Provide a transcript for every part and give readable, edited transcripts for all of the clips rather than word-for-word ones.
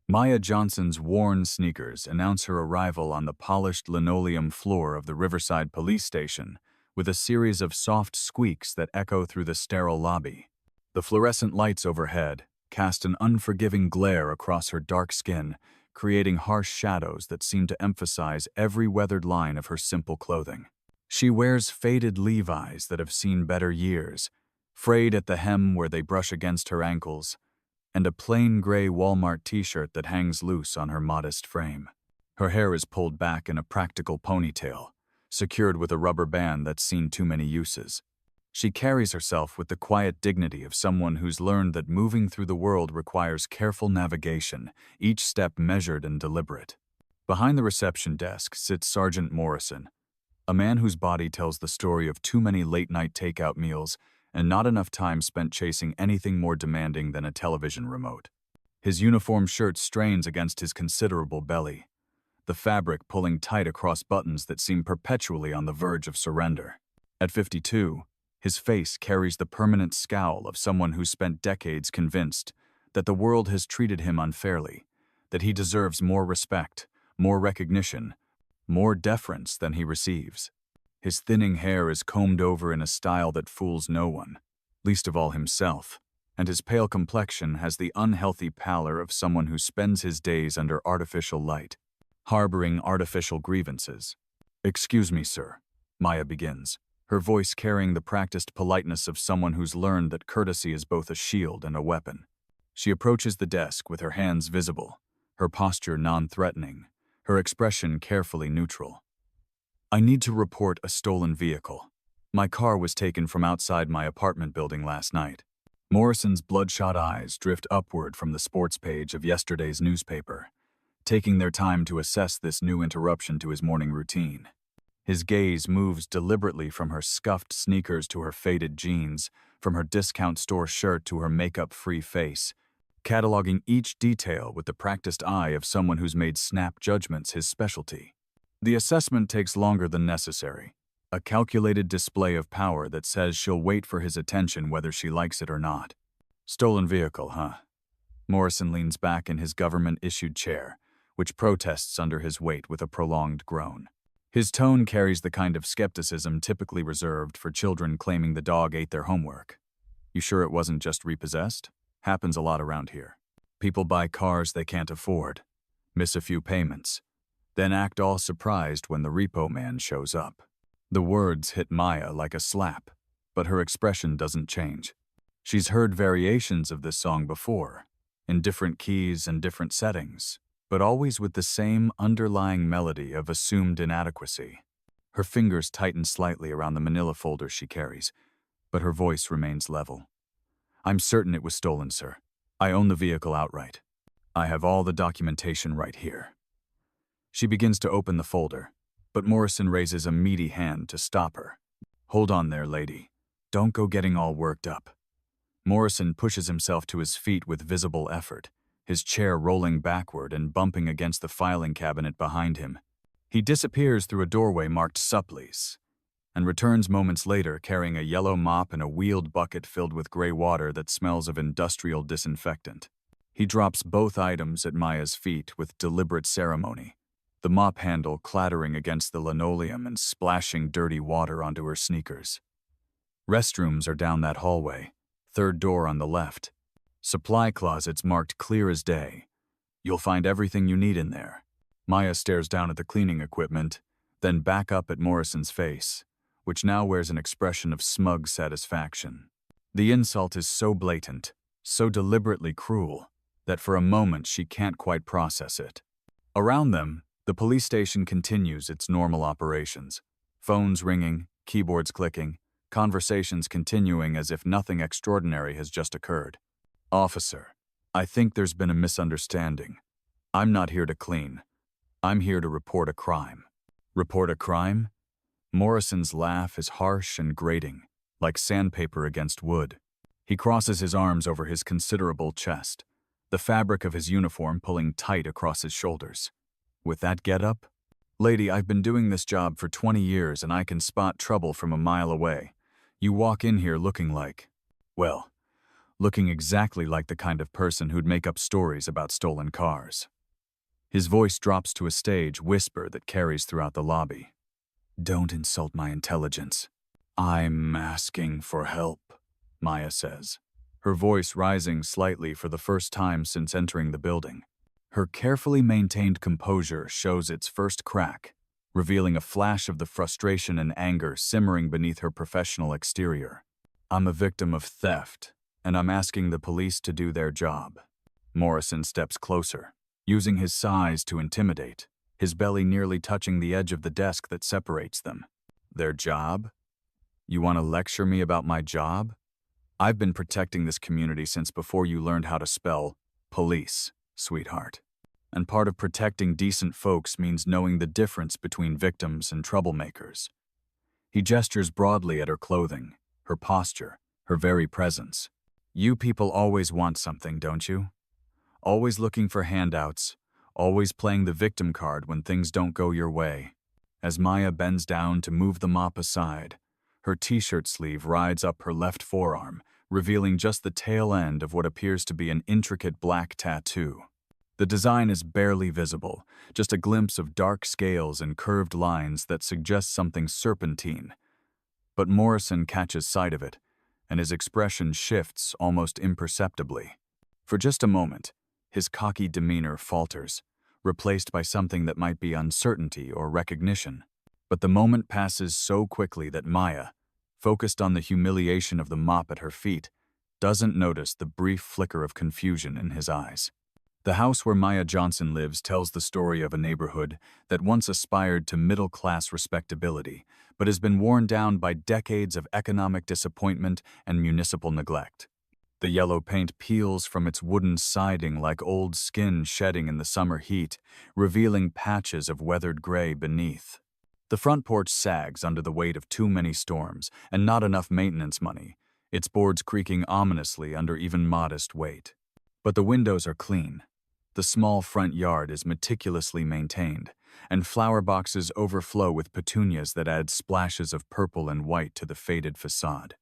Maya Johnson's worn sneakers announce her arrival on the polished linoleum floor of the Riverside Police Station with a series of soft squeaks that echo through the sterile lobby. The fluorescent lights overhead cast an unforgiving glare across her dark skin, creating harsh shadows that seem to emphasize every weathered line of her simple clothing. She wears faded Levi's that have seen better years, frayed at the hem where they brush against her ankles, and a plain gray Walmart t-shirt that hangs loose on her modest frame. Her hair is pulled back in a practical ponytail, secured with a rubber band that's seen too many uses. She carries herself with the quiet dignity of someone who's learned that moving through the world requires careful navigation, each step measured and deliberate. Behind the reception desk sits Sergeant Morrison, a man whose body tells the story of too many late-night takeout meals and not enough time spent chasing anything more demanding than a television remote. His uniform shirt strains against his considerable belly, the fabric pulling tight across buttons that seem perpetually on the verge of surrender. At 52, his face carries the permanent scowl of someone who's spent decades convinced that the world has treated him unfairly, that he deserves more respect, more recognition, more deference than he receives. His thinning hair is combed over in a style that fools no one, least of all himself, and his pale complexion has the unhealthy pallor of someone who spends his days under artificial light, harboring artificial grievances. "Excuse me, sir," Maya begins, her voice carrying the practiced politeness of someone who's learned that courtesy is both a shield and a weapon. She approaches the desk with her hands visible, her posture non-threatening, her expression carefully neutral. "I need to report a stolen vehicle. My car was taken from outside my apartment building last night." Morrison's bloodshot eyes drift upward from the sports page of yesterday's newspaper, taking their time to assess this new interruption to his morning routine. His gaze moves deliberately from her scuffed sneakers to her faded jeans, from her discount store shirt to her makeup-free face, cataloging each detail with the practiced eye of someone who's made snap judgments his specialty. The assessment takes longer than necessary, a calculated display of power that says she'll wait for his attention whether she likes it or not. "Stolen vehicle, huh?" Morrison leans back in his government-issued chair, which protests under his weight with a prolonged groan. His tone carries the kind of skepticism typically reserved for children claiming the dog ate their homework. "You sure it wasn't just repossessed? Happens a lot around here. People buy cars they can't afford, miss a few payments, then act all surprised when the repo man shows up." The words hit Maya like a slap, but her expression doesn't change. She's heard variations of this song before, in different keys and different settings, but always with the same underlying melody of assumed inadequacy. Her fingers tighten slightly around the manila folder she carries, but her voice remains level. "I'm certain it was stolen, sir. I own the vehicle outright. I have all the documentation right here." She begins to open the folder, but Morrison raises a meaty hand to stop her. "Hold on there, lady. Don't go getting all worked up." Morrison pushes himself to his feet with visible effort, his chair rolling backward and bumping against the filing cabinet behind him. He disappears through a doorway marked Supplease, and returns moments later carrying a yellow mop and a wheeled bucket filled with gray water that smells of industrial disinfectant. He drops both items at Maya's feet with deliberate ceremony, the mop handle clattering against the linoleum and splashing dirty water onto her sneakers. Restrooms are down that hallway, third door on the left. Supply closets marked clear as day. You'll find everything you need in there. Maya stares down at the cleaning equipment, then back up at Morrison's face, which now wears an expression of smug satisfaction. The insult is so blatant, so deliberately cruel, that for a moment she can't quite process it. Around them, the police station continues its normal operations. Phones ringing, keyboards clicking, conversations continuing as if nothing extraordinary has just occurred. "Officer, I think there's been a misunderstanding. I'm not here to clean. I'm here to report a crime." "Report a crime?" Morrison's laugh is harsh and grating, like sandpaper against wood. He crosses his arms over his considerable chest, the fabric of his uniform pulling tight across his shoulders. "With that getup? Lady, I've been doing this job for 20 years and I can spot trouble from a mile away. You walk in here looking like, well, looking exactly like the kind of person who'd make up stories about stolen cars. His voice drops to a stage whisper that carries throughout the lobby. "Don't insult my intelligence. I'm asking for help," Maya says, her voice rising slightly for the first time since entering the building. Her carefully maintained composure shows its first crack, revealing a flash of the frustration and anger simmering beneath her professional exterior. "I'm a victim of theft, and I'm asking the police to do their job." Morrison steps closer, using his size to intimidate, his belly nearly touching the edge of the desk that separates them. "Their job? You want to lecture me about my job? I've been protecting this community since before you learned how to spell police, sweetheart. And part of protecting decent folks means knowing the difference between victims and troublemakers." He gestures broadly at her clothing, her posture, her very presence. "You people always want something, don't you? Always looking for handouts, always playing the victim card when things don't go your way." As Maya bends down to move the mop aside, her t-shirt sleeve rides up her left forearm, revealing just the tail end of what appears to be an intricate black tattoo. The design is barely visible, just a glimpse of dark scales and curved lines that suggest something serpentine. But Morrison catches sight of it, and his expression shifts almost imperceptibly. For just a moment, his cocky demeanor falters, replaced by something that might be uncertainty or recognition. But the moment passes so quickly that Maya, focused on the humiliation of the mop at her feet, doesn't notice the brief flicker of confusion in his eyes. The house where Maya Johnson lives tells the story of a neighborhood that once aspired to middle-class respectability, but has been worn down by decades of economic disappointment and municipal neglect. The yellow paint peels from its wooden siding like old skin shedding in the summer heat, revealing patches of weathered gray beneath. The front porch sags under the weight of too many storms and not enough maintenance money, its boards creaking ominously under even modest weight. But the windows are clean. The small front yard is meticulously maintained, and flower boxes overflow with petunias that add splashes of purple and white to the faded facade.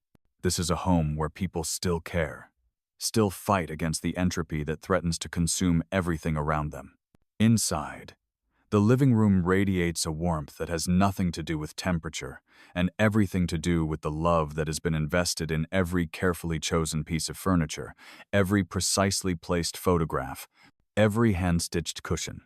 This is a home where people still care, still fight against the entropy that threatens to consume everything around them. Inside, the living room radiates a warmth that has nothing to do with temperature and everything to do with the love that has been invested in every carefully chosen piece of furniture, every precisely placed photograph, every hand-stitched cushion.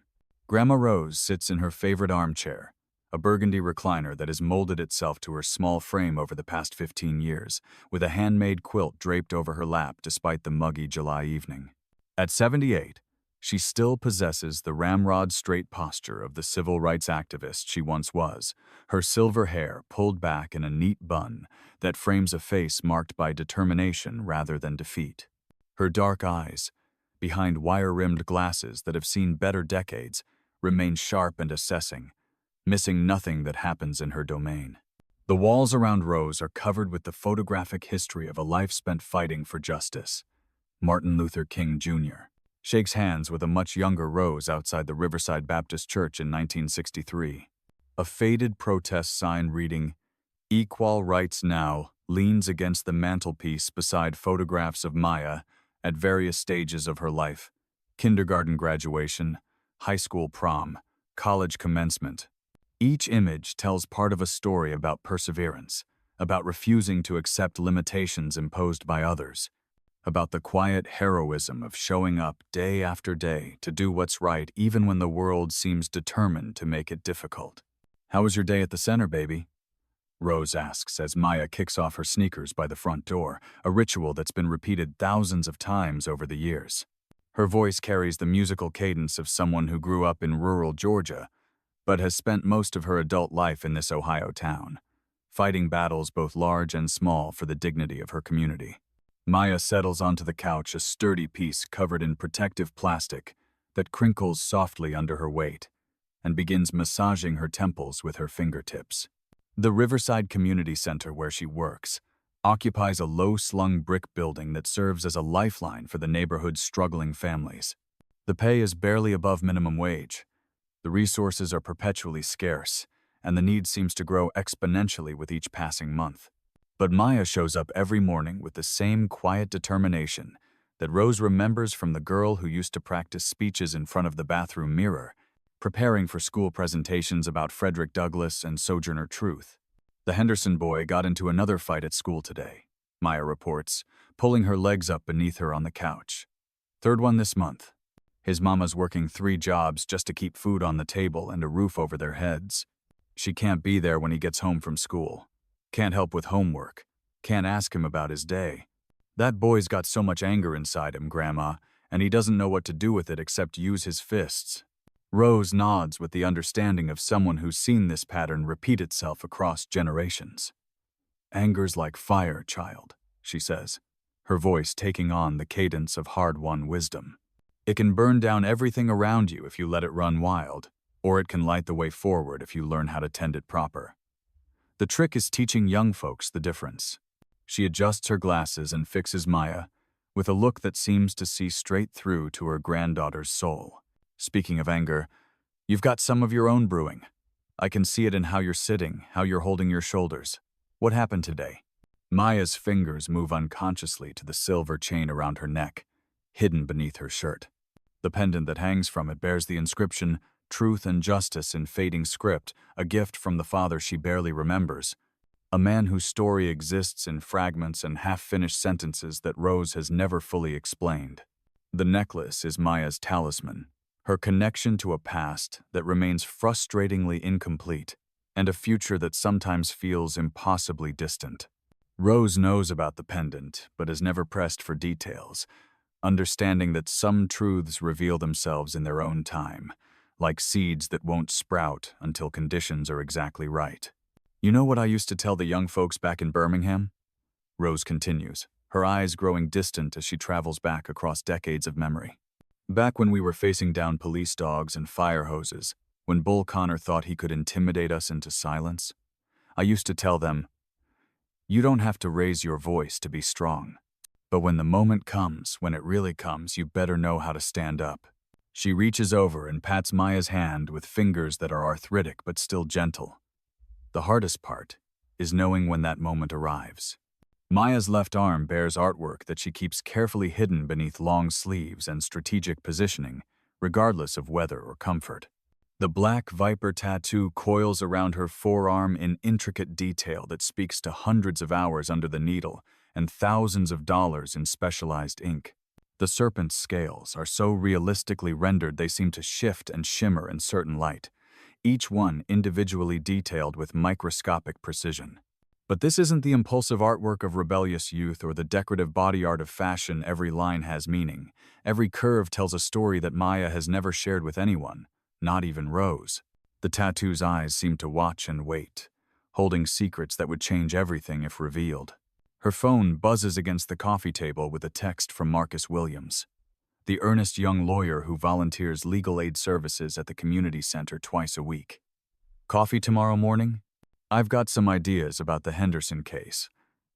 Grandma Rose sits in her favorite armchair, a burgundy recliner that has molded itself to her small frame over the past 15 years, with a handmade quilt draped over her lap despite the muggy July evening. At 78, she still possesses the ramrod-straight posture of the civil rights activist she once was, her silver hair pulled back in a neat bun that frames a face marked by determination rather than defeat. Her dark eyes, behind wire-rimmed glasses that have seen better decades, remain sharp and assessing, missing nothing that happens in her domain. The walls around Rose are covered with the photographic history of a life spent fighting for justice. Martin Luther King Jr. shakes hands with a much younger Rose outside the Riverside Baptist Church in 1963. A faded protest sign reading, "Equal Rights Now," leans against the mantelpiece beside photographs of Maya at various stages of her life: kindergarten graduation, high school prom, college commencement. Each image tells part of a story about perseverance, about refusing to accept limitations imposed by others, about the quiet heroism of showing up day after day to do what's right even when the world seems determined to make it difficult. "How was your day at the center, baby?" Rose asks as Maya kicks off her sneakers by the front door, a ritual that's been repeated thousands of times over the years. Her voice carries the musical cadence of someone who grew up in rural Georgia, but has spent most of her adult life in this Ohio town, fighting battles both large and small for the dignity of her community. Maya settles onto the couch, a sturdy piece covered in protective plastic that crinkles softly under her weight, and begins massaging her temples with her fingertips. The Riverside Community Center, where she works, occupies a low-slung brick building that serves as a lifeline for the neighborhood's struggling families. The pay is barely above minimum wage. The resources are perpetually scarce, and the need seems to grow exponentially with each passing month. But Maya shows up every morning with the same quiet determination that Rose remembers from the girl who used to practice speeches in front of the bathroom mirror, preparing for school presentations about Frederick Douglass and Sojourner Truth. The Henderson boy got into another fight at school today, Maya reports, pulling her legs up beneath her on the couch. Third one this month. His mama's working 3 jobs just to keep food on the table and a roof over their heads. She can't be there when he gets home from school. Can't help with homework. Can't ask him about his day. That boy's got so much anger inside him, Grandma, and he doesn't know what to do with it except use his fists. Rose nods with the understanding of someone who's seen this pattern repeat itself across generations. Anger's like fire, child, she says, her voice taking on the cadence of hard-won wisdom. It can burn down everything around you if you let it run wild, or it can light the way forward if you learn how to tend it proper. The trick is teaching young folks the difference. She adjusts her glasses and fixes Maya with a look that seems to see straight through to her granddaughter's soul. Speaking of anger, you've got some of your own brewing. I can see it in how you're sitting, how you're holding your shoulders. What happened today? Maya's fingers move unconsciously to the silver chain around her neck, hidden beneath her shirt. The pendant that hangs from it bears the inscription, "Truth and Justice" in fading script, a gift from the father she barely remembers. A man whose story exists in fragments and half-finished sentences that Rose has never fully explained. The necklace is Maya's talisman, her connection to a past that remains frustratingly incomplete, and a future that sometimes feels impossibly distant. Rose knows about the pendant, but has never pressed for details, understanding that some truths reveal themselves in their own time, like seeds that won't sprout until conditions are exactly right. You know what I used to tell the young folks back in Birmingham? Rose continues, her eyes growing distant as she travels back across decades of memory. Back when we were facing down police dogs and fire hoses, when Bull Connor thought he could intimidate us into silence, I used to tell them, you don't have to raise your voice to be strong. But when the moment comes, when it really comes, you better know how to stand up. She reaches over and pats Maya's hand with fingers that are arthritic but still gentle. The hardest part is knowing when that moment arrives. Maya's left arm bears artwork that she keeps carefully hidden beneath long sleeves and strategic positioning, regardless of weather or comfort. The black viper tattoo coils around her forearm in intricate detail that speaks to hundreds of hours under the needle and thousands of dollars in specialized ink. The serpent's scales are so realistically rendered they seem to shift and shimmer in certain light, each one individually detailed with microscopic precision. But this isn't the impulsive artwork of rebellious youth or the decorative body art of fashion. Every line has meaning. Every curve tells a story that Maya has never shared with anyone, not even Rose. The tattoo's eyes seem to watch and wait, holding secrets that would change everything if revealed. Her phone buzzes against the coffee table with a text from Marcus Williams, the earnest young lawyer who volunteers legal aid services at the community center twice a week. Coffee tomorrow morning? I've got some ideas about the Henderson case,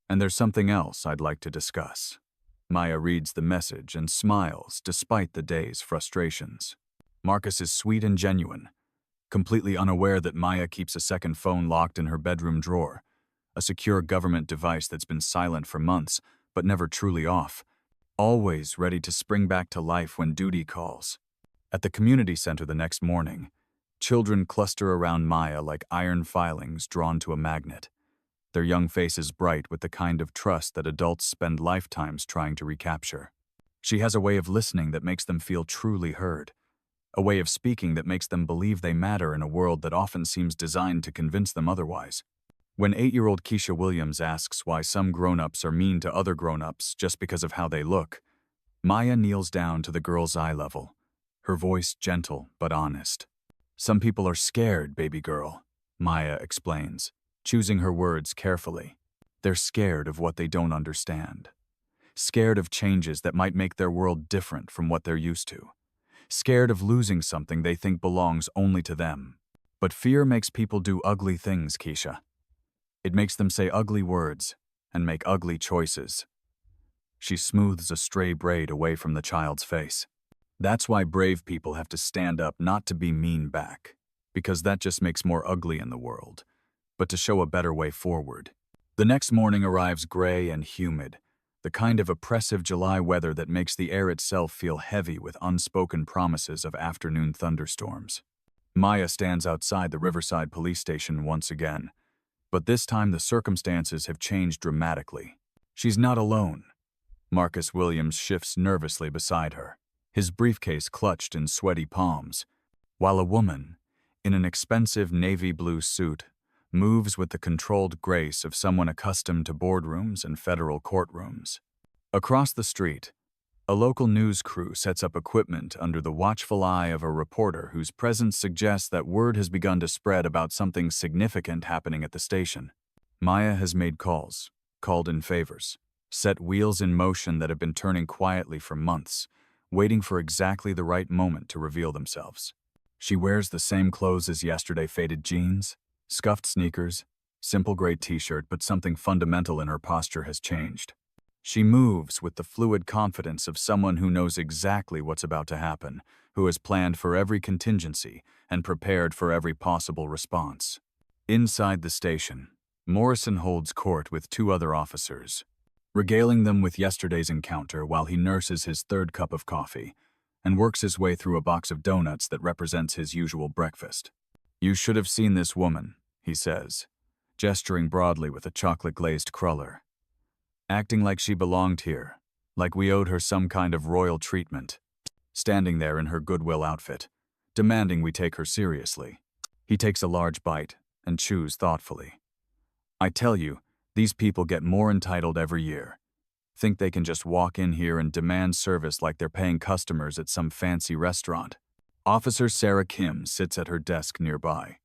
and there's something else I'd like to discuss. Maya reads the message and smiles despite the day's frustrations. Marcus is sweet and genuine, completely unaware that Maya keeps a second phone locked in her bedroom drawer, a secure government device that's been silent for months but never truly off, always ready to spring back to life when duty calls. At the community center the next morning, children cluster around Maya like iron filings drawn to a magnet, their young faces bright with the kind of trust that adults spend lifetimes trying to recapture. She has a way of listening that makes them feel truly heard, a way of speaking that makes them believe they matter in a world that often seems designed to convince them otherwise. When 8-year-old Keisha Williams asks why some grown-ups are mean to other grown-ups just because of how they look, Maya kneels down to the girl's eye level, her voice gentle but honest. Some people are scared, baby girl, Maya explains, choosing her words carefully. They're scared of what they don't understand. Scared of changes that might make their world different from what they're used to. Scared of losing something they think belongs only to them. But fear makes people do ugly things, Keisha. It makes them say ugly words and make ugly choices. She smooths a stray braid away from the child's face. That's why brave people have to stand up, not to be mean back, because that just makes more ugly in the world, but to show a better way forward. The next morning arrives gray and humid, the kind of oppressive July weather that makes the air itself feel heavy with unspoken promises of afternoon thunderstorms. Maya stands outside the Riverside police station once again, but this time the circumstances have changed dramatically. She's not alone. Marcus Williams shifts nervously beside her, his briefcase clutched in sweaty palms, while a woman, in an expensive navy blue suit, moves with the controlled grace of someone accustomed to boardrooms and federal courtrooms. Across the street, a local news crew sets up equipment under the watchful eye of a reporter whose presence suggests that word has begun to spread about something significant happening at the station. Maya has made calls, called in favors, set wheels in motion that have been turning quietly for months, waiting for exactly the right moment to reveal themselves. She wears the same clothes as yesterday: faded jeans, scuffed sneakers, simple gray t-shirt, but something fundamental in her posture has changed. She moves with the fluid confidence of someone who knows exactly what's about to happen, who has planned for every contingency and prepared for every possible response. Inside the station, Morrison holds court with two other officers, regaling them with yesterday's encounter while he nurses his third cup of coffee and works his way through a box of donuts that represents his usual breakfast. "You should have seen this woman," he says, gesturing broadly with a chocolate-glazed cruller. "Acting like she belonged here, like we owed her some kind of royal treatment. Standing there in her Goodwill outfit, demanding we take her seriously." He takes a large bite and chews thoughtfully. "I tell you, these people get more entitled every year. Think they can just walk in here and demand service like they're paying customers at some fancy restaurant." Officer Sarah Kim sits at her desk nearby,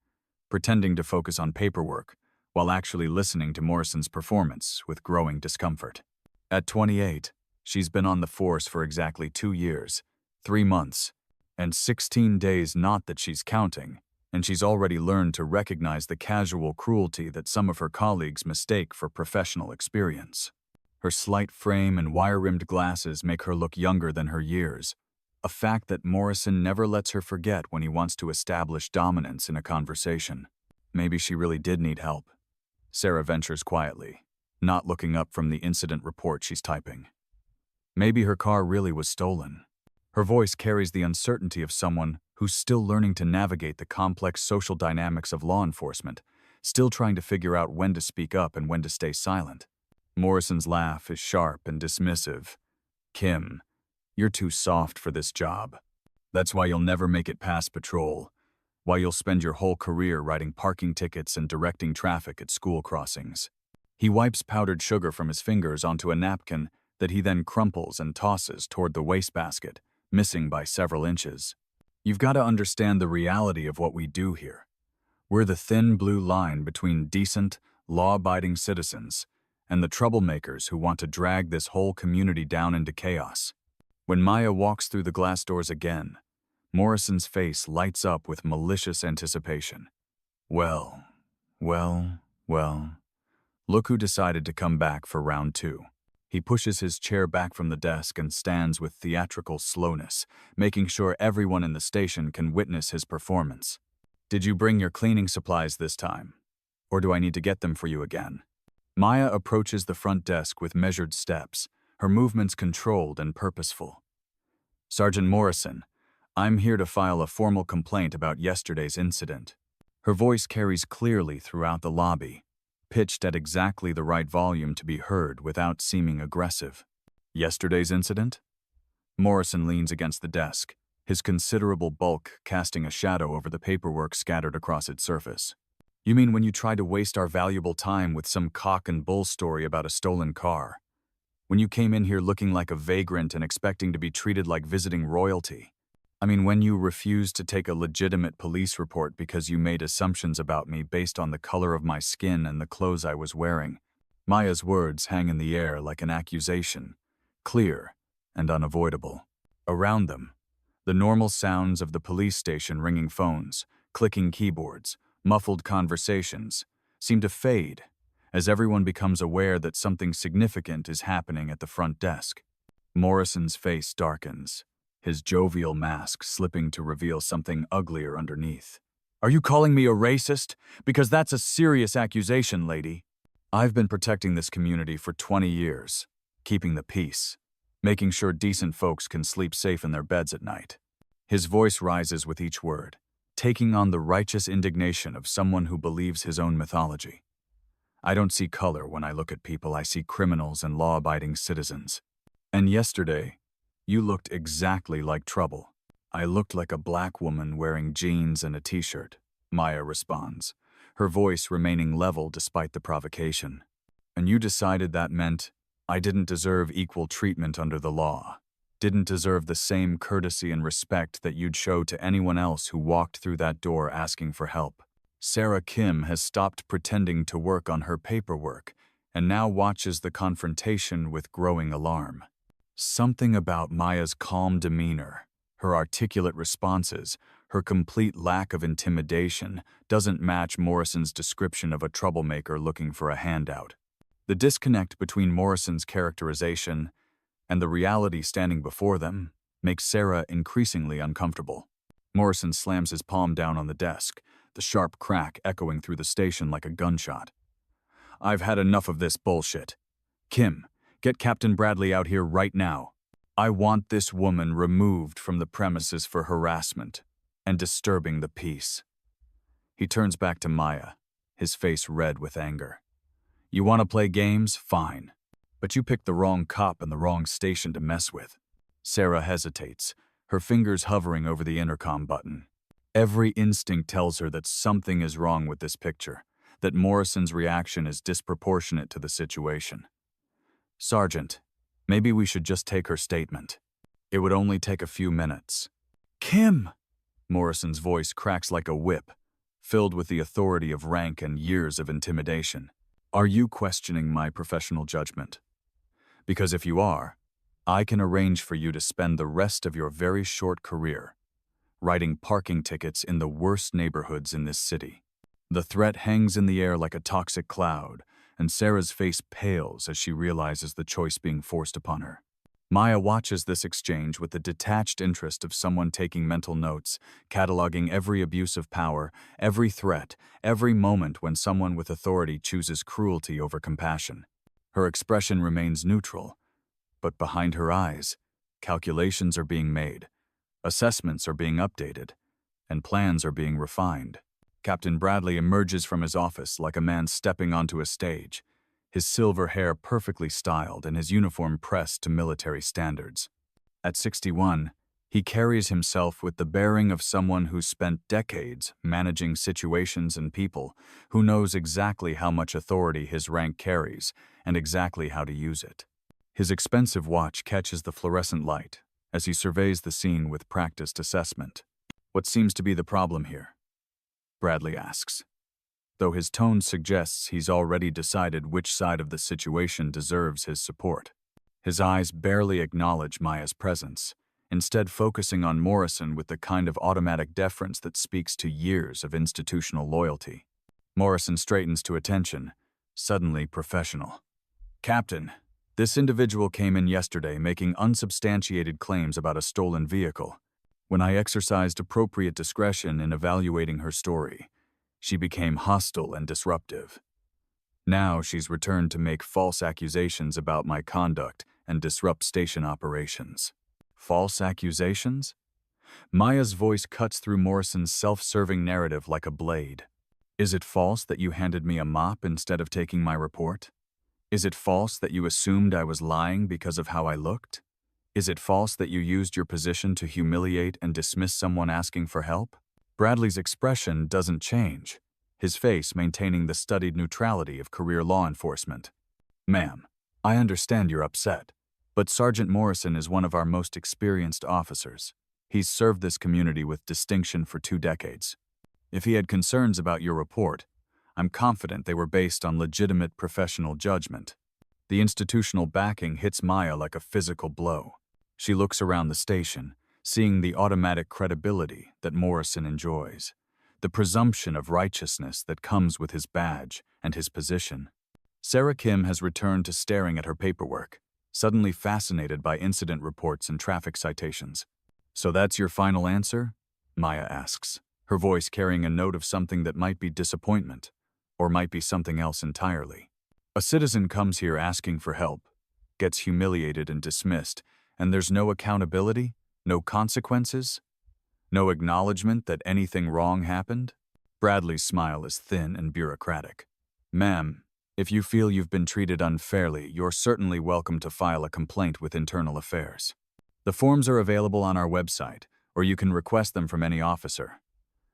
pretending to focus on paperwork while actually listening to Morrison's performance with growing discomfort. At 28, she's been on the force for exactly 2 years, 3 months, and 16 days, not that she's counting, and she's already learned to recognize the casual cruelty that some of her colleagues mistake for professional experience. Her slight frame and wire-rimmed glasses make her look younger than her years, a fact that Morrison never lets her forget when he wants to establish dominance in a conversation. Maybe she really did need help, Sarah ventures quietly, not looking up from the incident report she's typing. Maybe her car really was stolen. Her voice carries the uncertainty of someone who's still learning to navigate the complex social dynamics of law enforcement, still trying to figure out when to speak up and when to stay silent. Morrison's laugh is sharp and dismissive. "Kim, you're too soft for this job. That's why you'll never make it past patrol, why you'll spend your whole career writing parking tickets and directing traffic at school crossings." He wipes powdered sugar from his fingers onto a napkin that he then crumples and tosses toward the wastebasket, missing by several inches. "You've got to understand the reality of what we do here. We're the thin blue line between decent, law-abiding citizens and the troublemakers who want to drag this whole community down into chaos." When Maya walks through the glass doors again, Morrison's face lights up with malicious anticipation. Well, look who decided to come back for round 2. He pushes his chair back from the desk and stands with theatrical slowness, making sure everyone in the station can witness his performance. "Did you bring your cleaning supplies this time? Or do I need to get them for you again?" Maya approaches the front desk with measured steps, her movements controlled and purposeful. "Sergeant Morrison, I'm here to file a formal complaint about yesterday's incident." Her voice carries clearly throughout the lobby, pitched at exactly the right volume to be heard without seeming aggressive. "Yesterday's incident?" Morrison leans against the desk, his considerable bulk casting a shadow over the paperwork scattered across its surface. "You mean when you tried to waste our valuable time with some cock and bull story about a stolen car? When you came in here looking like a vagrant and expecting to be treated like visiting royalty? I mean, when you refused to take a legitimate police report because you made assumptions about me based on the color of my skin and the clothes I was wearing." Maya's words hang in the air like an accusation, clear and unavoidable. Around them, the normal sounds of the police station, ringing phones, clicking keyboards, muffled conversations, seem to fade as everyone becomes aware that something significant is happening at the front desk. Morrison's face darkens, his jovial mask slipping to reveal something uglier underneath. "Are you calling me a racist? Because that's a serious accusation, lady." I've been protecting this community for 20 years, keeping the peace, making sure decent folks can sleep safe in their beds at night. His voice rises with each word, taking on the righteous indignation of someone who believes his own mythology. I don't see color when I look at people. I see criminals and law-abiding citizens. And yesterday, you looked exactly like trouble. I looked like a black woman wearing jeans and a t-shirt, Maya responds, her voice remaining level despite the provocation. And you decided that meant I didn't deserve equal treatment under the law, didn't deserve the same courtesy and respect that you'd show to anyone else who walked through that door asking for help. Sarah Kim has stopped pretending to work on her paperwork and now watches the confrontation with growing alarm. Something about Maya's calm demeanor, her articulate responses, her complete lack of intimidation doesn't match Morrison's description of a troublemaker looking for a handout. The disconnect between Morrison's characterization and the reality standing before them makes Sarah increasingly uncomfortable. Morrison slams his palm down on the desk, the sharp crack echoing through the station like a gunshot. I've had enough of this bullshit. Kim, get Captain Bradley out here right now. I want this woman removed from the premises for harassment and disturbing the peace. He turns back to Maya, his face red with anger. You want to play games? Fine. But you picked the wrong cop and the wrong station to mess with. Sarah hesitates, her fingers hovering over the intercom button. Every instinct tells her that something is wrong with this picture, that Morrison's reaction is disproportionate to the situation. Sergeant, maybe we should just take her statement. It would only take a few minutes. Kim! Morrison's voice cracks like a whip, filled with the authority of rank and years of intimidation. Are you questioning my professional judgment? Because if you are, I can arrange for you to spend the rest of your very short career writing parking tickets in the worst neighborhoods in this city. The threat hangs in the air like a toxic cloud, and Sarah's face pales as she realizes the choice being forced upon her. Maya watches this exchange with the detached interest of someone taking mental notes, cataloging every abuse of power, every threat, every moment when someone with authority chooses cruelty over compassion. Her expression remains neutral, but behind her eyes, calculations are being made, assessments are being updated, and plans are being refined. Captain Bradley emerges from his office like a man stepping onto a stage, his silver hair perfectly styled and his uniform pressed to military standards. At 61, he carries himself with the bearing of someone who's spent decades managing situations and people, who knows exactly how much authority his rank carries and exactly how to use it. His expensive watch catches the fluorescent light as he surveys the scene with practiced assessment. What seems to be the problem here? Bradley asks, though his tone suggests he's already decided which side of the situation deserves his support. His eyes barely acknowledge Maya's presence, instead focusing on Morrison with the kind of automatic deference that speaks to years of institutional loyalty. Morrison straightens to attention, suddenly professional. Captain, this individual came in yesterday making unsubstantiated claims about a stolen vehicle. When I exercised appropriate discretion in evaluating her story, she became hostile and disruptive. Now she's returned to make false accusations about my conduct and disrupt station operations. False accusations? Maya's voice cuts through Morrison's self-serving narrative like a blade. Is it false that you handed me a mop instead of taking my report? Is it false that you assumed I was lying because of how I looked? Is it false that you used your position to humiliate and dismiss someone asking for help? Bradley's expression doesn't change, his face maintaining the studied neutrality of career law enforcement. Ma'am, I understand you're upset, but Sergeant Morrison is one of our most experienced officers. He's served this community with distinction for 2 decades. If he had concerns about your report, I'm confident they were based on legitimate professional judgment. The institutional backing hits Maya like a physical blow. She looks around the station, seeing the automatic credibility that Morrison enjoys, the presumption of righteousness that comes with his badge and his position. Sarah Kim has returned to staring at her paperwork, suddenly fascinated by incident reports and traffic citations. So that's your final answer? Maya asks, her voice carrying a note of something that might be disappointment, or might be something else entirely. A citizen comes here asking for help, gets humiliated and dismissed, and there's no accountability, no consequences, no acknowledgement that anything wrong happened? Bradley's smile is thin and bureaucratic. Ma'am, if you feel you've been treated unfairly, you're certainly welcome to file a complaint with Internal Affairs. The forms are available on our website, or you can request them from any officer.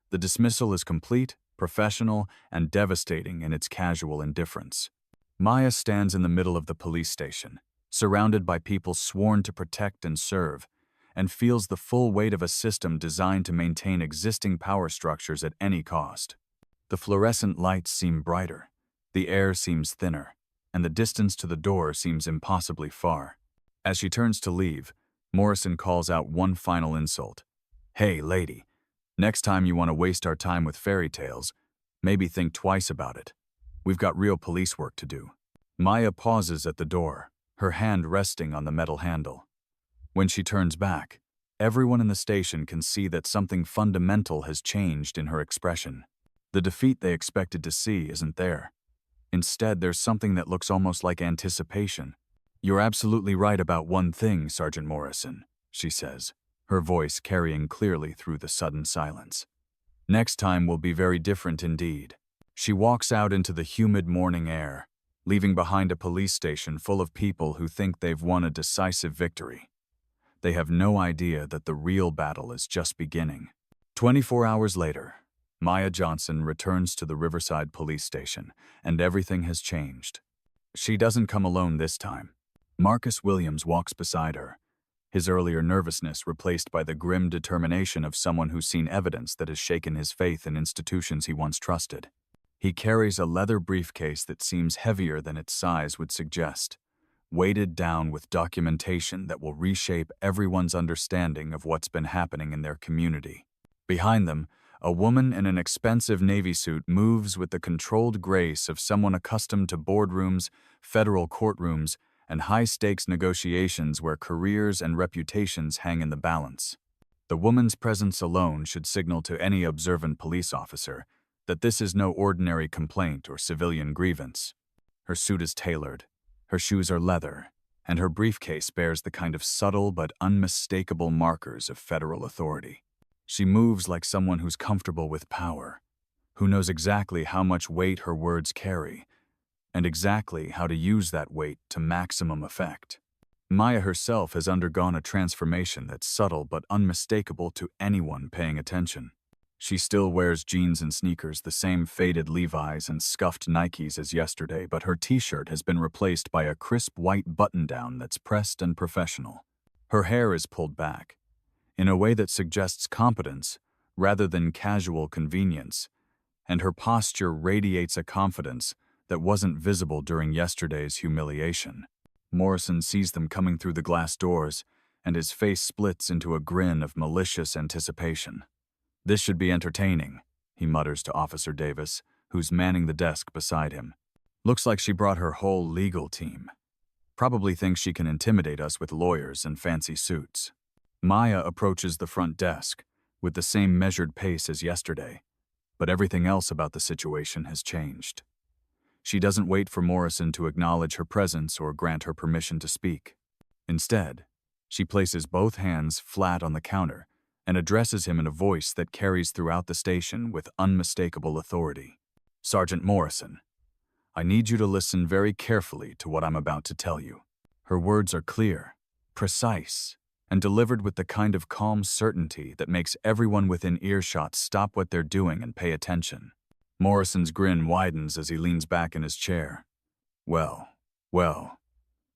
The dismissal is complete, professional, and devastating in its casual indifference. Maya stands in the middle of the police station, surrounded by people sworn to protect and serve, and feels the full weight of a system designed to maintain existing power structures at any cost. The fluorescent lights seem brighter, the air seems thinner, and the distance to the door seems impossibly far. As she turns to leave, Morrison calls out one final insult. Hey, lady, next time you want to waste our time with fairy tales, maybe think twice about it. We've got real police work to do. Maya pauses at the door, her hand resting on the metal handle. When she turns back, everyone in the station can see that something fundamental has changed in her expression. The defeat they expected to see isn't there. Instead, there's something that looks almost like anticipation. You're absolutely right about one thing, Sergeant Morrison, she says, her voice carrying clearly through the sudden silence. Next time will be very different indeed. She walks out into the humid morning air, leaving behind a police station full of people who think they've won a decisive victory. They have no idea that the real battle is just beginning. 24 hours later, Maya Johnson returns to the Riverside Police Station, and everything has changed. She doesn't come alone this time. Marcus Williams walks beside her, his earlier nervousness replaced by the grim determination of someone who's seen evidence that has shaken his faith in institutions he once trusted. He carries a leather briefcase that seems heavier than its size would suggest, weighted down with documentation that will reshape everyone's understanding of what's been happening in their community. Behind them, a woman in an expensive Navy suit moves with the controlled grace of someone accustomed to boardrooms, federal courtrooms, and high-stakes negotiations where careers and reputations hang in the balance. The woman's presence alone should signal to any observant police officer that this is no ordinary complaint or civilian grievance. Her suit is tailored, her shoes are leather, and her briefcase bears the kind of subtle but unmistakable markers of federal authority. She moves like someone who's comfortable with power, who knows exactly how much weight her words carry, and exactly how to use that weight to maximum effect. Maya herself has undergone a transformation that's subtle but unmistakable to anyone paying attention. She still wears jeans and sneakers, the same faded Levi's and scuffed Nikes as yesterday, but her t-shirt has been replaced by a crisp white button-down that's pressed and professional. Her hair is pulled back, in a way that suggests competence rather than casual convenience, and her posture radiates a confidence that wasn't visible during yesterday's humiliation. Morrison sees them coming through the glass doors, and his face splits into a grin of malicious anticipation. This should be entertaining, he mutters to Officer Davis, who's manning the desk beside him. Looks like she brought her whole legal team. Probably thinks she can intimidate us with lawyers and fancy suits. Maya approaches the front desk, with the same measured pace as yesterday, but everything else about the situation has changed. She doesn't wait for Morrison to acknowledge her presence or grant her permission to speak. Instead, she places both hands flat on the counter and addresses him in a voice that carries throughout the station with unmistakable authority. Sergeant Morrison, I need you to listen very carefully to what I'm about to tell you. Her words are clear, precise, and delivered with the kind of calm certainty that makes everyone within earshot stop what they're doing and pay attention. Morrison's grin widens as he leans back in his chair. Well,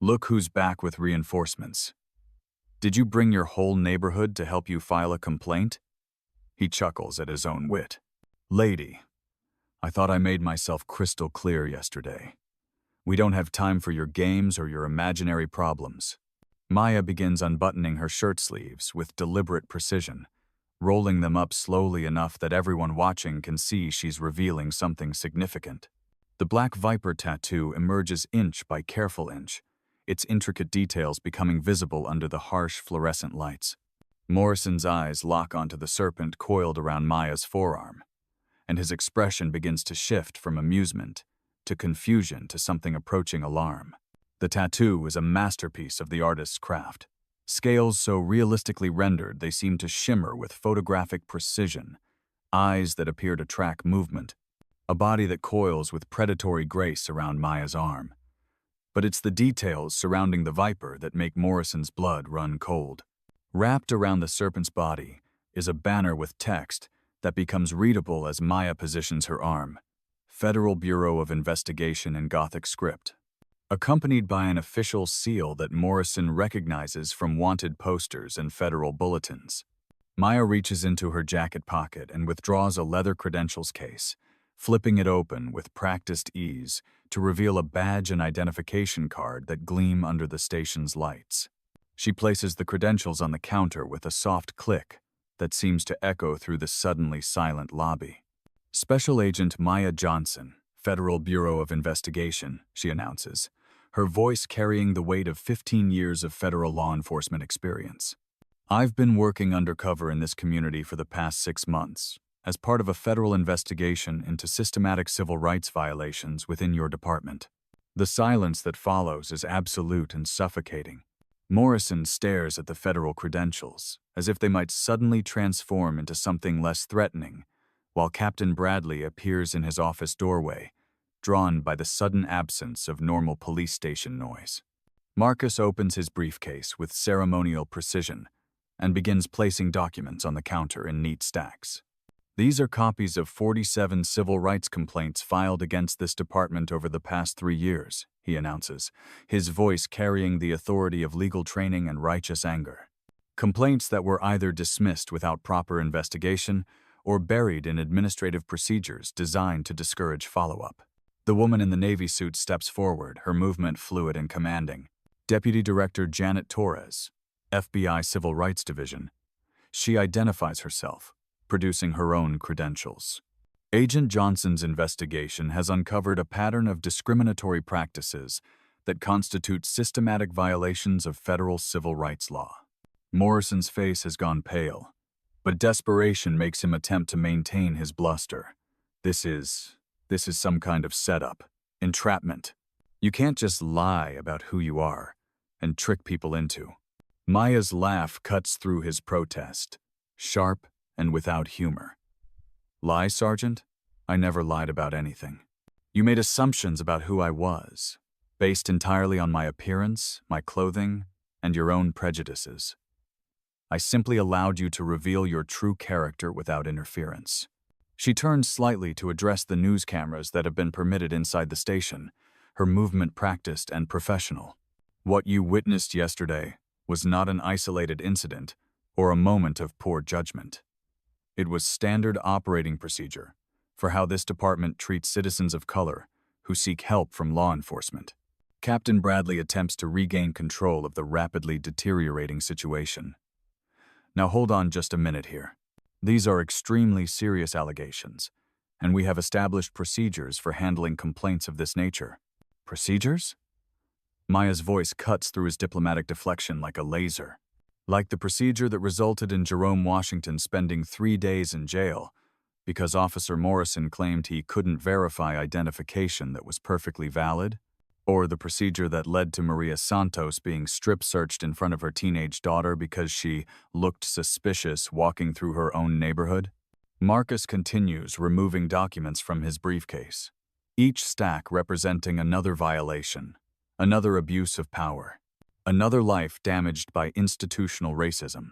look who's back with reinforcements. Did you bring your whole neighborhood to help you file a complaint? He chuckles at his own wit. Lady, I thought I made myself crystal clear yesterday. We don't have time for your games or your imaginary problems. Maya begins unbuttoning her shirt sleeves with deliberate precision, rolling them up slowly enough that everyone watching can see she's revealing something significant. The black viper tattoo emerges inch by careful inch, its intricate details becoming visible under the harsh fluorescent lights. Morrison's eyes lock onto the serpent coiled around Maya's forearm, and his expression begins to shift from amusement to confusion to something approaching alarm. The tattoo is a masterpiece of the artist's craft. Scales so realistically rendered they seem to shimmer with photographic precision, eyes that appear to track movement, a body that coils with predatory grace around Maya's arm. But it's the details surrounding the viper that make Morrison's blood run cold. Wrapped around the serpent's body is a banner with text that becomes readable as Maya positions her arm. Federal Bureau of Investigation in Gothic script, accompanied by an official seal that Morrison recognizes from wanted posters and federal bulletins. Maya reaches into her jacket pocket and withdraws a leather credentials case, flipping it open with practiced ease to reveal a badge and identification card that gleam under the station's lights. She places the credentials on the counter with a soft click that seems to echo through the suddenly silent lobby. Special Agent Maya Johnson, Federal Bureau of Investigation, she announces, her voice carrying the weight of 15 years of federal law enforcement experience. I've been working undercover in this community for the past 6 months, as part of a federal investigation into systematic civil rights violations within your department. The silence that follows is absolute and suffocating. Morrison stares at the federal credentials, as if they might suddenly transform into something less threatening, while Captain Bradley appears in his office doorway, drawn by the sudden absence of normal police station noise. Marcus opens his briefcase with ceremonial precision and begins placing documents on the counter in neat stacks. These are copies of 47 civil rights complaints filed against this department over the past 3 years, he announces, his voice carrying the authority of legal training and righteous anger. Complaints that were either dismissed without proper investigation or buried in administrative procedures designed to discourage follow-up. The woman in the Navy suit steps forward, her movement fluid and commanding. Deputy Director Janet Torres, FBI Civil Rights Division. She identifies herself, producing her own credentials. Agent Johnson's investigation has uncovered a pattern of discriminatory practices that constitute systematic violations of federal civil rights law. Morrison's face has gone pale, but desperation makes him attempt to maintain his bluster. This is some kind of setup, entrapment. You can't just lie about who you are and trick people into. Maya's laugh cuts through his protest, sharp and without humor. Lie, Sergeant? I never lied about anything. You made assumptions about who I was, based entirely on my appearance, my clothing, and your own prejudices. I simply allowed you to reveal your true character without interference. She turns slightly to address the news cameras that have been permitted inside the station, her movement practiced and professional. What you witnessed yesterday was not an isolated incident or a moment of poor judgment. It was standard operating procedure for how this department treats citizens of color who seek help from law enforcement. Captain Bradley attempts to regain control of the rapidly deteriorating situation. Now hold on just a minute here. These are extremely serious allegations, and we have established procedures for handling complaints of this nature. Procedures? Maya's voice cuts through his diplomatic deflection like a laser. Like the procedure that resulted in Jerome Washington spending 3 days in jail because Officer Morrison claimed he couldn't verify identification that was perfectly valid, or the procedure that led to Maria Santos being strip-searched in front of her teenage daughter because she looked suspicious walking through her own neighborhood. Marcus continues removing documents from his briefcase, each stack representing another violation, another abuse of power, another life damaged by institutional racism.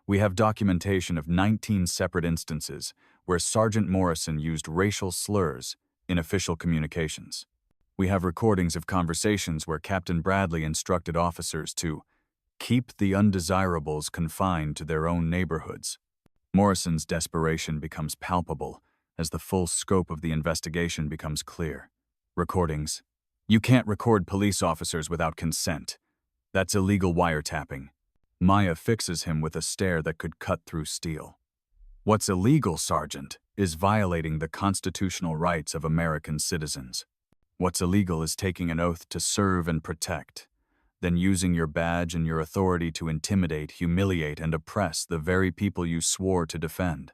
We have documentation of 19 separate instances where Sergeant Morrison used racial slurs in official communications. We have recordings of conversations where Captain Bradley instructed officers to keep the undesirables confined to their own neighborhoods. Morrison's desperation becomes palpable as the full scope of the investigation becomes clear. Recordings. You can't record police officers without consent. That's illegal wiretapping. Maya fixes him with a stare that could cut through steel. What's illegal, Sergeant, is violating the constitutional rights of American citizens. What's illegal is taking an oath to serve and protect, then using your badge and your authority to intimidate, humiliate, and oppress the very people you swore to defend.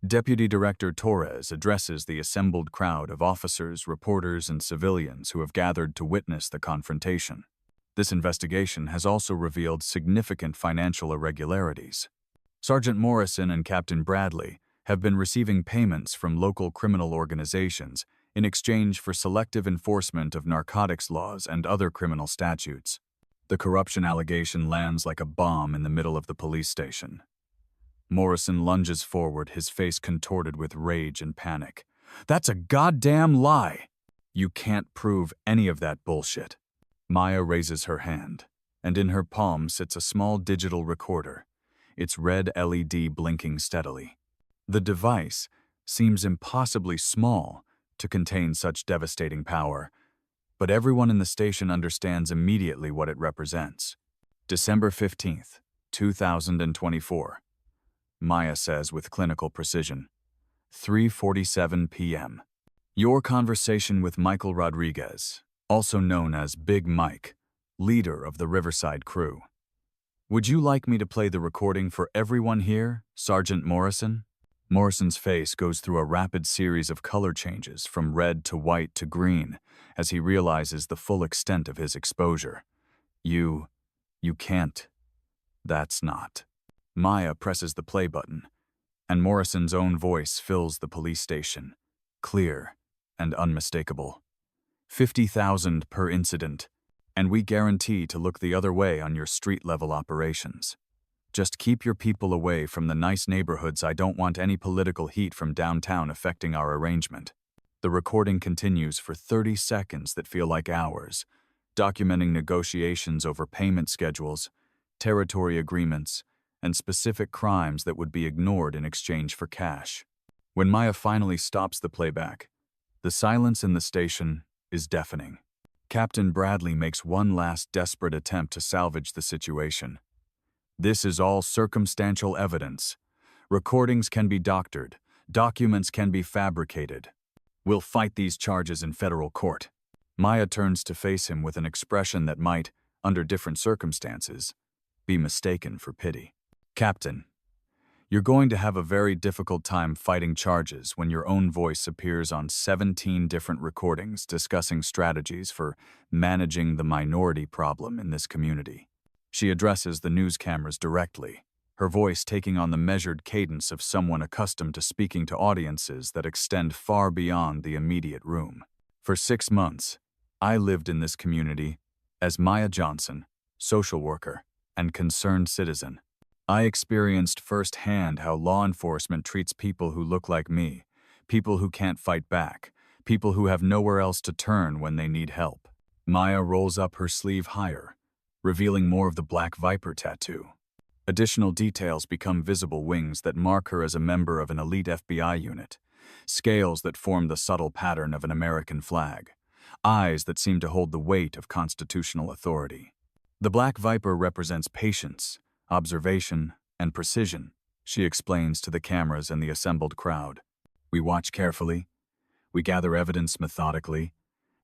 Deputy Director Torres addresses the assembled crowd of officers, reporters, and civilians who have gathered to witness the confrontation. This investigation has also revealed significant financial irregularities. Sergeant Morrison and Captain Bradley have been receiving payments from local criminal organizations in exchange for selective enforcement of narcotics laws and other criminal statutes. The corruption allegation lands like a bomb in the middle of the police station. Morrison lunges forward, his face contorted with rage and panic. "That's a goddamn lie! You can't prove any of that bullshit." Maya raises her hand, and in her palm sits a small digital recorder, its red LED blinking steadily. The device seems impossibly small to contain such devastating power, but everyone in the station understands immediately what it represents. December 15th, 2024. Maya says with clinical precision. 3:47 p.m. Your conversation with Michael Rodriguez, also known as Big Mike, leader of the Riverside crew. Would you like me to play the recording for everyone here, Sergeant Morrison? Morrison's face goes through a rapid series of color changes from red to white to green as he realizes the full extent of his exposure. You can't. That's not. Maya presses the play button, and Morrison's own voice fills the police station, clear and unmistakable. 50,000 per incident, and we guarantee to look the other way on your street-level operations. Just keep your people away from the nice neighborhoods. I don't want any political heat from downtown affecting our arrangement. The recording continues for 30 seconds that feel like hours, documenting negotiations over payment schedules, territory agreements, and specific crimes that would be ignored in exchange for cash. When Maya finally stops the playback, the silence in the station is deafening. Captain Bradley makes one last desperate attempt to salvage the situation. This is all circumstantial evidence. Recordings can be doctored. Documents can be fabricated. We'll fight these charges in federal court. Maya turns to face him with an expression that might, under different circumstances, be mistaken for pity. Captain, you're going to have a very difficult time fighting charges when your own voice appears on 17 different recordings discussing strategies for managing the minority problem in this community. She addresses the news cameras directly, her voice taking on the measured cadence of someone accustomed to speaking to audiences that extend far beyond the immediate room. For 6 months, I lived in this community as Maya Johnson, social worker, and concerned citizen. I experienced firsthand how law enforcement treats people who look like me, people who can't fight back, people who have nowhere else to turn when they need help. Maya rolls up her sleeve higher, revealing more of the Black Viper tattoo. Additional details become visible: wings that mark her as a member of an elite FBI unit, scales that form the subtle pattern of an American flag, eyes that seem to hold the weight of constitutional authority. The Black Viper represents patience, observation, and precision, she explains to the cameras and the assembled crowd. We watch carefully, we gather evidence methodically,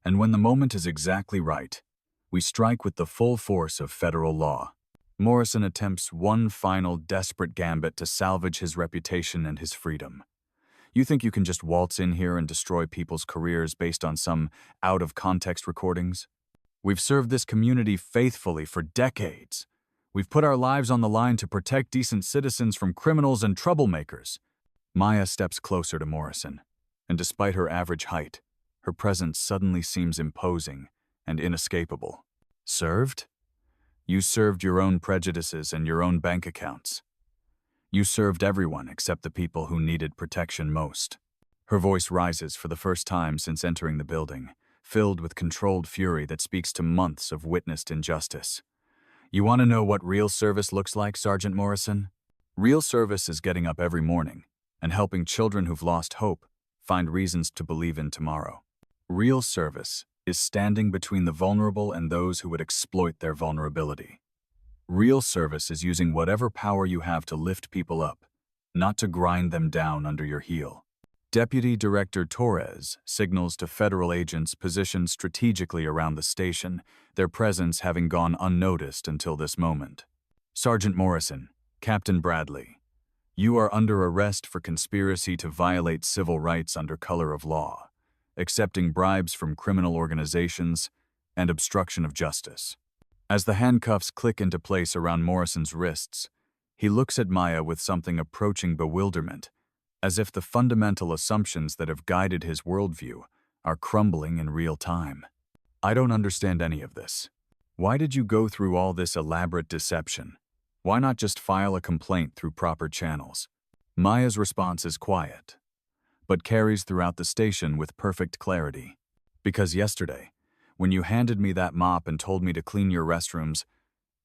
and when the moment is exactly right, we strike with the full force of federal law. Morrison attempts one final desperate gambit to salvage his reputation and his freedom. You think you can just waltz in here and destroy people's careers based on some out-of-context recordings? We've served this community faithfully for decades. We've put our lives on the line to protect decent citizens from criminals and troublemakers. Maya steps closer to Morrison, and despite her average height, her presence suddenly seems imposing and inescapable. Served? You served your own prejudices and your own bank accounts. You served everyone except the people who needed protection most. Her voice rises for the first time since entering the building, filled with controlled fury that speaks to months of witnessed injustice. You want to know what real service looks like, Sergeant Morrison? Real service is getting up every morning and helping children who've lost hope find reasons to believe in tomorrow. Real service is standing between the vulnerable and those who would exploit their vulnerability. Real service is using whatever power you have to lift people up, not to grind them down under your heel. Deputy Director Torres signals to federal agents positioned strategically around the station, their presence having gone unnoticed until this moment. Sergeant Morrison, Captain Bradley, You are under arrest for conspiracy to violate civil rights under color of law, accepting bribes from criminal organizations, and obstruction of justice. As the handcuffs click into place around Morrison's wrists, he looks at Maya with something approaching bewilderment, as if the fundamental assumptions that have guided his worldview are crumbling in real time. I don't understand any of this. Why did you go through all this elaborate deception? Why not just file a complaint through proper channels? Maya's response is quiet, but carries throughout the station with perfect clarity. Because yesterday, when you handed me that mop and told me to clean your restrooms,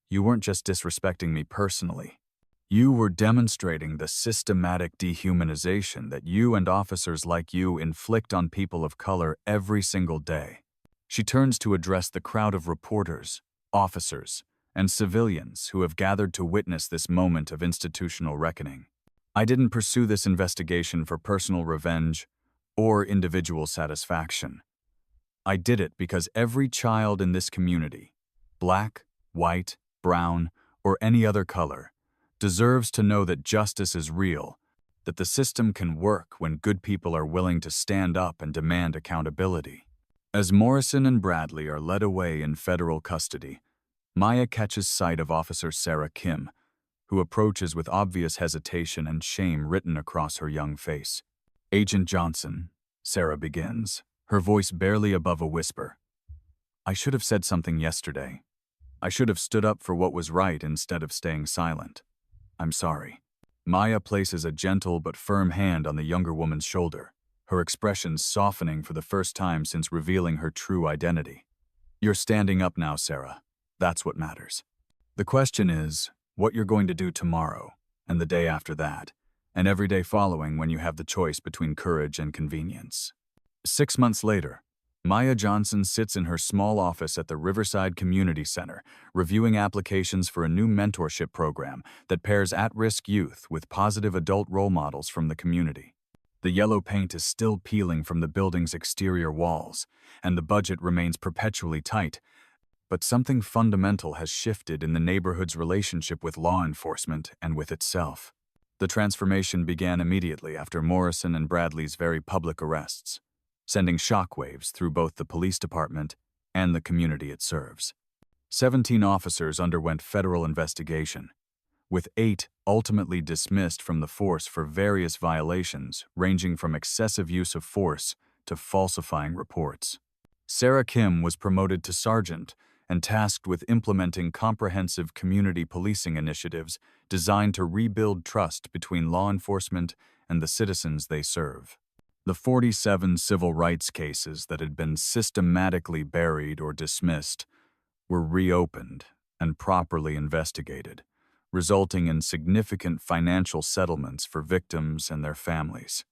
you weren't just disrespecting me personally. You were demonstrating the systematic dehumanization that you and officers like you inflict on people of color every single day. She turns to address the crowd of reporters, officers, and civilians who have gathered to witness this moment of institutional reckoning. I didn't pursue this investigation for personal revenge or individual satisfaction. I did it because every child in this community, black, white, brown, or any other color, deserves to know that justice is real, that the system can work when good people are willing to stand up and demand accountability. As Morrison and Bradley are led away in federal custody, Maya catches sight of Officer Sarah Kim, who approaches with obvious hesitation and shame written across her young face. "Agent Johnson," Sarah begins, her voice barely above a whisper. "I should have said something yesterday. I should have stood up for what was right instead of staying silent. I'm sorry." Maya places a gentle but firm hand on the younger woman's shoulder, her expression softening for the first time since revealing her true identity. "You're standing up now, Sarah. That's what matters. The question is, what you're going to do tomorrow, and the day after that, and every day following when you have the choice between courage and convenience." 6 months later, Maya Johnson sits in her small office at the Riverside Community Center, reviewing applications for a new mentorship program that pairs at-risk youth with positive adult role models from the community. The yellow paint is still peeling from the building's exterior walls, and the budget remains perpetually tight, but something fundamental has shifted in the neighborhood's relationship with law enforcement and with itself. The transformation began immediately after Morrison and Bradley's very public arrests, sending shockwaves through both the police department and the community it serves. 17 officers underwent federal investigation, with 8 ultimately dismissed from the force for various violations ranging from excessive use of force to falsifying reports. Sarah Kim was promoted to sergeant and tasked with implementing comprehensive community policing initiatives designed to rebuild trust between law enforcement and the citizens they serve. The 47 civil rights cases that had been systematically buried or dismissed were reopened and properly investigated, resulting in significant financial settlements for victims and their families.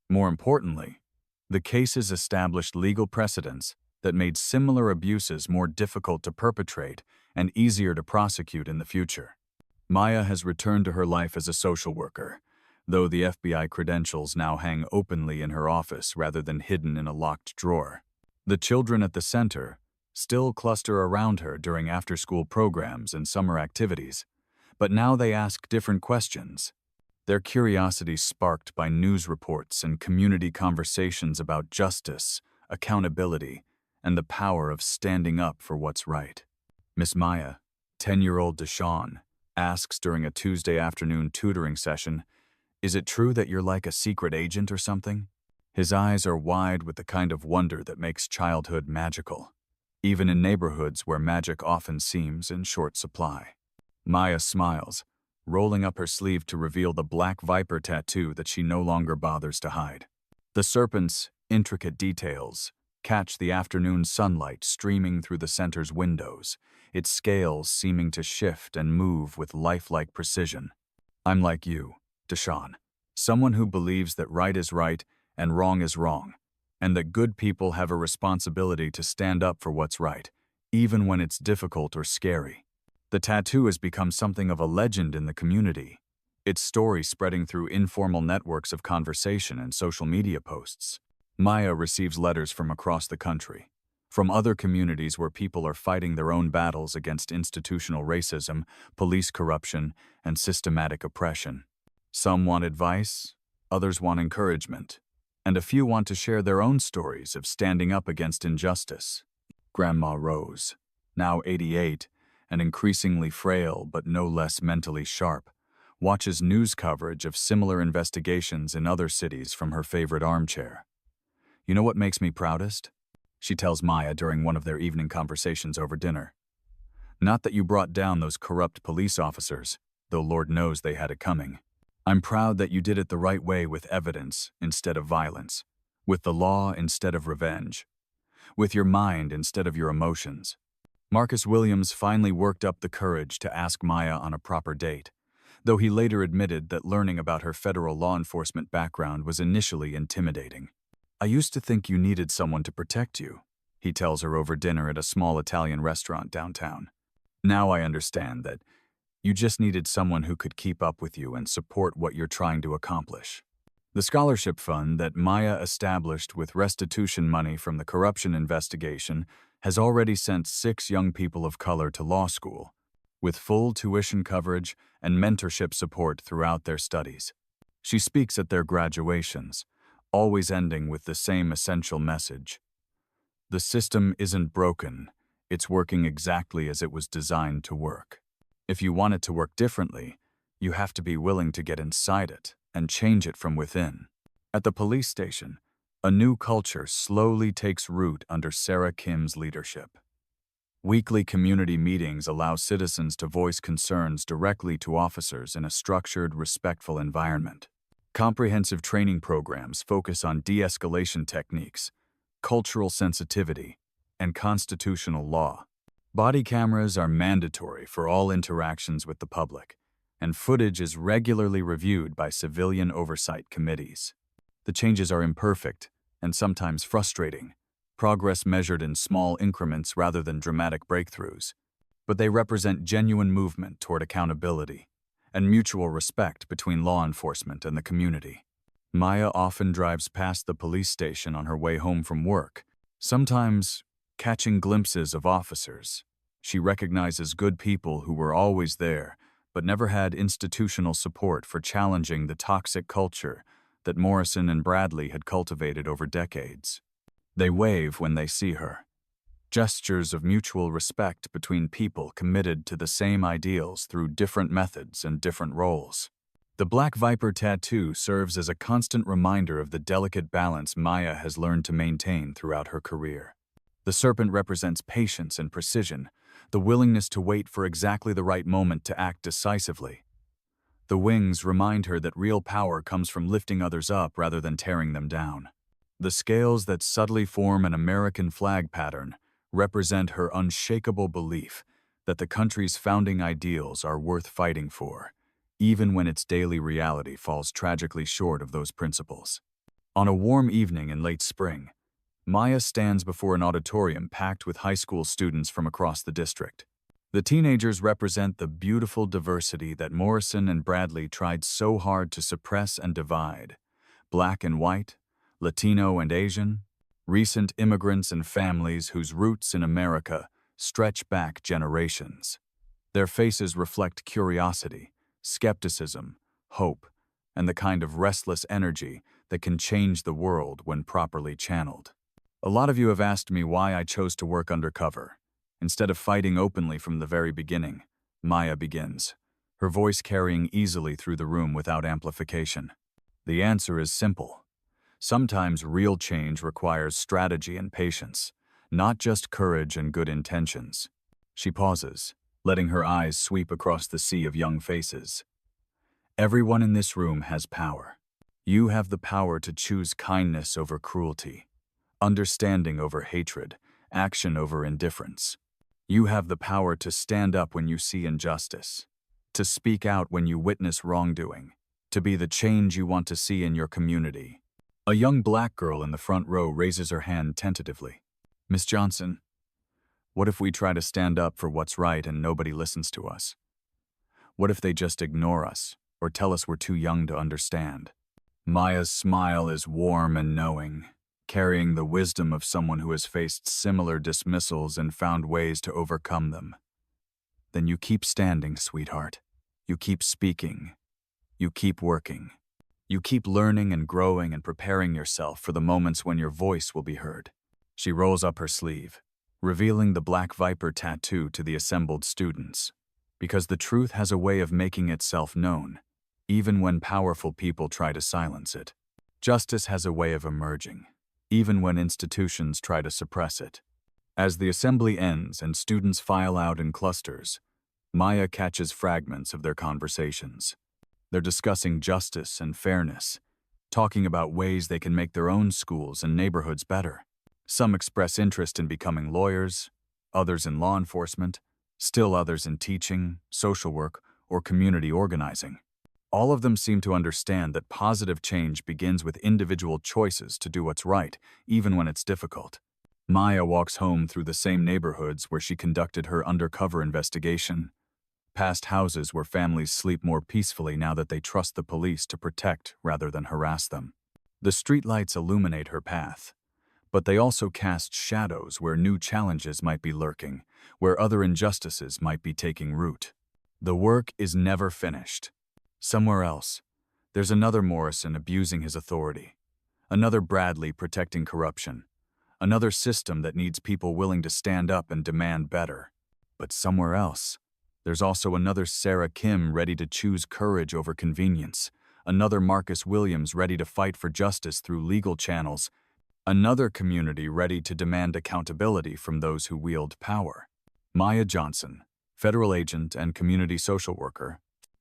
More importantly, the cases established legal precedents that made similar abuses more difficult to perpetrate and easier to prosecute in the future. Maya has returned to her life as a social worker, though the FBI credentials now hang openly in her office rather than hidden in a locked drawer. The children at the center still cluster around her during after-school programs and summer activities, but now they ask different questions. Their curiosity sparked by news reports and community conversations about justice, accountability, and the power of standing up for what's right. Miss Maya, 10-year-old Deshawn, asks during a Tuesday afternoon tutoring session, "Is it true that you're like a secret agent or something?" His eyes are wide with the kind of wonder that makes childhood magical, even in neighborhoods where magic often seems in short supply. Maya smiles, rolling up her sleeve to reveal the black viper tattoo that she no longer bothers to hide. The serpent's intricate details catch the afternoon sunlight streaming through the center's windows, its scales seeming to shift and move with lifelike precision. "I'm like you, Deshawn, someone who believes that right is right and wrong is wrong, and that good people have a responsibility to stand up for what's right, even when it's difficult or scary." The tattoo has become something of a legend in the community, its story spreading through informal networks of conversation and social media posts. Maya receives letters from across the country, from other communities where people are fighting their own battles against institutional racism, police corruption, and systematic oppression. Some want advice, others want encouragement, and a few want to share their own stories of standing up against injustice. Grandma Rose, now 88 and increasingly frail but no less mentally sharp, watches news coverage of similar investigations in other cities from her favorite armchair. "You know what makes me proudest?" she tells Maya during one of their evening conversations over dinner. "Not that you brought down those corrupt police officers, though Lord knows they had it coming. I'm proud that you did it the right way with evidence instead of violence, with the law instead of revenge, with your mind instead of your emotions." Marcus Williams finally worked up the courage to ask Maya on a proper date, though he later admitted that learning about her federal law enforcement background was initially intimidating. "I used to think you needed someone to protect you," he tells her over dinner at a small Italian restaurant downtown. "Now I understand that you just needed someone who could keep up with you and support what you're trying to accomplish." The scholarship fund that Maya established with restitution money from the corruption investigation has already sent 6 young people of color to law school, with full tuition coverage and mentorship support throughout their studies. She speaks at their graduations, always ending with the same essential message: the system isn't broken, it's working exactly as it was designed to work. If you want it to work differently, you have to be willing to get inside it and change it from within. At the police station, a new culture slowly takes root under Sarah Kim's leadership. Weekly community meetings allow citizens to voice concerns directly to officers in a structured, respectful environment. Comprehensive training programs focus on de-escalation techniques, cultural sensitivity, and constitutional law. Body cameras are mandatory for all interactions with the public, and footage is regularly reviewed by civilian oversight committees. The changes are imperfect and sometimes frustrating, progress measured in small increments rather than dramatic breakthroughs, but they represent genuine movement toward accountability and mutual respect between law enforcement and the community. Maya often drives past the police station on her way home from work, sometimes catching glimpses of officers. She recognizes good people who were always there, but never had institutional support for challenging the toxic culture that Morrison and Bradley had cultivated over decades. They wave when they see her, gestures of mutual respect between people committed to the same ideals through different methods and different roles. The Black Viper tattoo serves as a constant reminder of the delicate balance Maya has learned to maintain throughout her career. The serpent represents patience and precision, the willingness to wait for exactly the right moment to act decisively. The wings remind her that real power comes from lifting others up rather than tearing them down. The scales that subtly form an American flag pattern represent her unshakable belief that the country's founding ideals are worth fighting for, even when its daily reality falls tragically short of those principles. On a warm evening in late spring, Maya stands before an auditorium packed with high school students from across the district. The teenagers represent the beautiful diversity that Morrison and Bradley tried so hard to suppress and divide. Black and white, Latino and Asian, recent immigrants and families whose roots in America stretch back generations. Their faces reflect curiosity, skepticism, hope, and the kind of restless energy that can change the world when properly channeled. "A lot of you have asked me why I chose to work undercover, instead of fighting openly from the very beginning," Maya begins, her voice carrying easily through the room without amplification. "The answer is simple. Sometimes real change requires strategy and patience, not just courage and good intentions." She pauses, letting her eyes sweep across the sea of young faces. "Everyone in this room has power. You have the power to choose kindness over cruelty, understanding over hatred, action over indifference. You have the power to stand up when you see injustice, to speak out when you witness wrongdoing, to be the change you want to see in your community." A young black girl in the front row raises her hand tentatively. "Miss Johnson, what if we try to stand up for what's right and nobody listens to us? What if they just ignore us or tell us we're too young to understand?" Maya's smile is warm and knowing, carrying the wisdom of someone who has faced similar dismissals and found ways to overcome them. "Then you keep standing, sweetheart. You keep speaking. You keep working. You keep learning and growing and preparing yourself for the moments when your voice will be heard. She rolls up her sleeve, revealing the Black Viper tattoo to the assembled students. Because the truth has a way of making itself known, even when powerful people try to silence it. Justice has a way of emerging, even when institutions try to suppress it. As the assembly ends and students file out in clusters, Maya catches fragments of their conversations. They're discussing justice and fairness, talking about ways they can make their own schools and neighborhoods better. Some express interest in becoming lawyers, others in law enforcement, still others in teaching, social work, or community organizing. All of them seem to understand that positive change begins with individual choices to do what's right, even when it's difficult. Maya walks home through the same neighborhoods where she conducted her undercover investigation, past houses where families sleep more peacefully now that they trust the police to protect rather than harass them. The streetlights illuminate her path, but they also cast shadows where new challenges might be lurking, where other injustices might be taking root. The work is never finished. Somewhere else, there's another Morrison abusing his authority, another Bradley protecting corruption, another system that needs people willing to stand up and demand better. But somewhere else, there's also another Sarah Kim ready to choose courage over convenience, another Marcus Williams ready to fight for justice through legal channels, another community ready to demand accountability from those who wield power. Maya Johnson, federal agent and community social worker,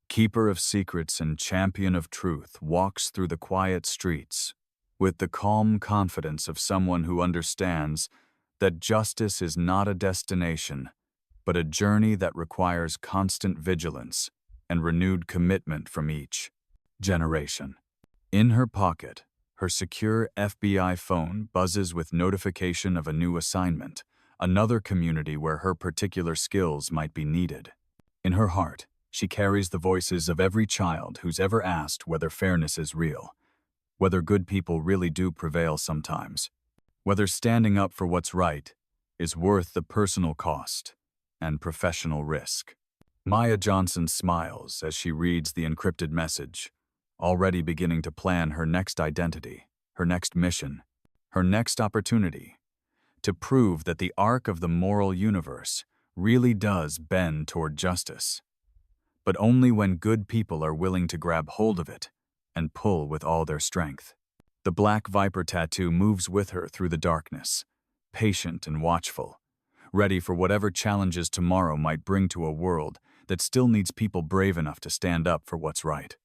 keeper of secrets and champion of truth, walks through the quiet streets with the calm confidence of someone who understands that justice is not a destination, but a journey that requires constant vigilance and renewed commitment from each generation. In her pocket, her secure FBI phone buzzes with notification of a new assignment, another community where her particular skills might be needed. In her heart, she carries the voices of every child who's ever asked whether fairness is real, whether good people really do prevail sometimes, whether standing up for what's right is worth the personal cost and professional risk. Maya Johnson smiles as she reads the encrypted message, already beginning to plan her next identity, her next mission, her next opportunity to prove that the arc of the moral universe really does bend toward justice, but only when good people are willing to grab hold of it and pull with all their strength. The Black Viper tattoo moves with her through the darkness, patient and watchful, ready for whatever challenges tomorrow might bring to a world that still needs people brave enough to stand up for what's right.